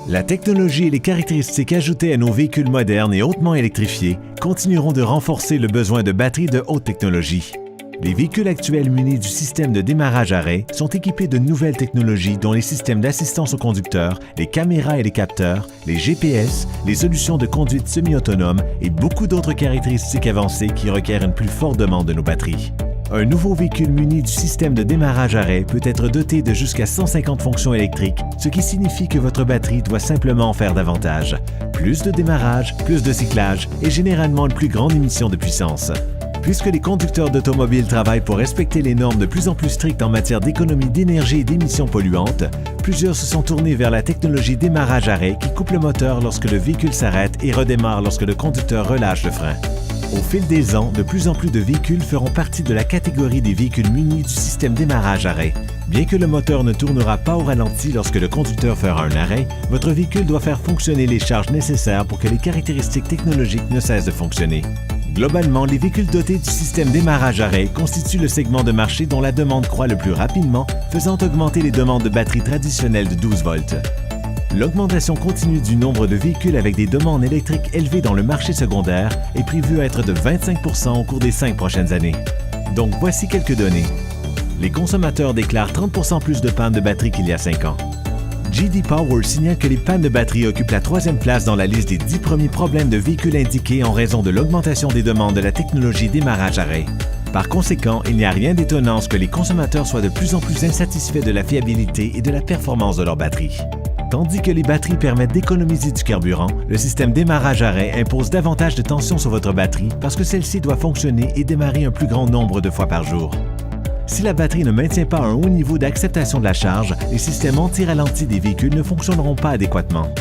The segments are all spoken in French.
La technologie et les caractéristiques ajoutées à nos véhicules modernes et hautement électrifiés continueront de renforcer le besoin de batteries de haute technologie. Les véhicules actuels munis du système de démarrage-arrêt sont équipés de nouvelles technologies dont les systèmes d'assistance au conducteur, les caméras et les capteurs, les GPS, les solutions de conduite semi-autonome et beaucoup d'autres caractéristiques avancées qui requièrent une plus forte demande de nos batteries. Un nouveau véhicule muni du système de démarrage-arrêt peut être doté de jusqu'à 150 fonctions électriques, ce qui signifie que votre batterie doit simplement en faire davantage. Plus de démarrage, plus de cyclage et généralement une plus grande émission de puissance. Puisque les conducteurs d'automobiles travaillent pour respecter les normes de plus en plus strictes en matière d'économie d'énergie et d'émissions polluantes, plusieurs se sont tournés vers la technologie démarrage-arrêt qui coupe le moteur lorsque le véhicule s'arrête et redémarre lorsque le conducteur relâche le frein. Au fil des ans, de plus en plus de véhicules feront partie de la catégorie des véhicules munis du système démarrage-arrêt. Bien que le moteur ne tournera pas au ralenti lorsque le conducteur fera un arrêt, votre véhicule doit faire fonctionner les charges nécessaires pour que les caractéristiques technologiques ne cessent de fonctionner. Globalement, les véhicules dotés du système démarrage-arrêt constituent le segment de marché dont la demande croît le plus rapidement, faisant augmenter les demandes de batteries traditionnelles de 12 volts. L'augmentation continue du nombre de véhicules avec des demandes électriques élevées dans le marché secondaire est prévue à être de 25 % au cours des 5 prochaines années. Donc voici quelques données. Les consommateurs déclarent 30 % plus de pannes de batterie qu'il y a 5 ans. J.D. Power signale que les pannes de batterie occupent la 3e place dans la liste des 10 premiers problèmes de véhicules indiqués en raison de l'augmentation des demandes de la technologie démarrage-arrêt. Par conséquent, il n'y a rien d'étonnant à ce que les consommateurs soient de plus en plus insatisfaits de la fiabilité et de la performance de leur batterie. Tandis que les batteries permettent d'économiser du carburant, le système démarrage-arrêt impose davantage de tension sur votre batterie parce que celle-ci doit fonctionner et démarrer un plus grand nombre de fois par jour. Si la batterie ne maintient pas un haut niveau d'acceptation de la charge, les systèmes anti-ralenti des véhicules ne fonctionneront pas adéquatement.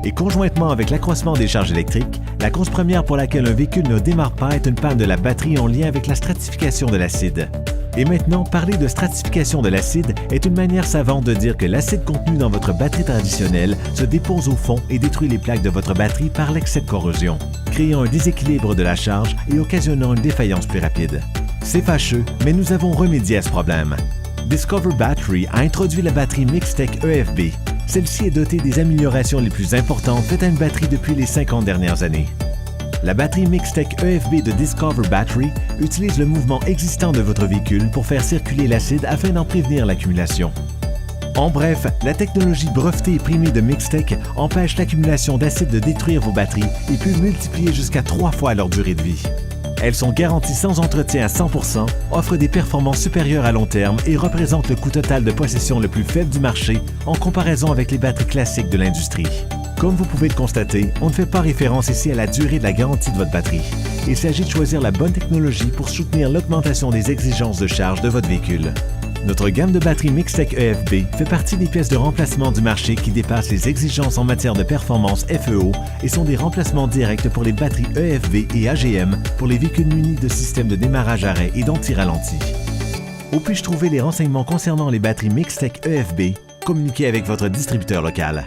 Et conjointement avec l'accroissement des charges électriques, la cause première pour laquelle un véhicule ne démarre pas est une panne de la batterie en lien avec la stratification de l'acide. Et maintenant, parler de stratification de l'acide est une manière savante de dire que l'acide contenu dans votre batterie traditionnelle se dépose au fond et détruit les plaques de votre batterie par l'excès de corrosion, créant un déséquilibre de la charge et occasionnant une défaillance plus rapide. C'est fâcheux, mais nous avons remédié à ce problème. Discover Battery a introduit la batterie Mixtec EFB. Celle-ci est dotée des améliorations les plus importantes faites à une batterie depuis les 50 dernières années. La batterie Mixtec EFB de Discover Battery utilise le mouvement existant de votre véhicule pour faire circuler l'acide afin d'en prévenir l'accumulation. En bref, la technologie brevetée et primée de Mixtec empêche l'accumulation d'acide de détruire vos batteries et peut multiplier jusqu'à 3 fois leur durée de vie. Elles sont garanties sans entretien à 100 %, offrent des performances supérieures à long terme et représentent le coût total de possession le plus faible du marché en comparaison avec les batteries classiques de l'industrie. Comme vous pouvez le constater, on ne fait pas référence ici à la durée de la garantie de votre batterie. Il s'agit de choisir la bonne technologie pour soutenir l'augmentation des exigences de charge de votre véhicule. Notre gamme de batteries Mixtec EFB fait partie des pièces de remplacement du marché qui dépassent les exigences en matière de performance FEO et sont des remplacements directs pour les batteries EFB et AGM pour les véhicules munis de systèmes de démarrage-arrêt et d'anti-ralenti. Où puis-je trouver les renseignements concernant les batteries Mixtec EFB? Communiquez avec votre distributeur local.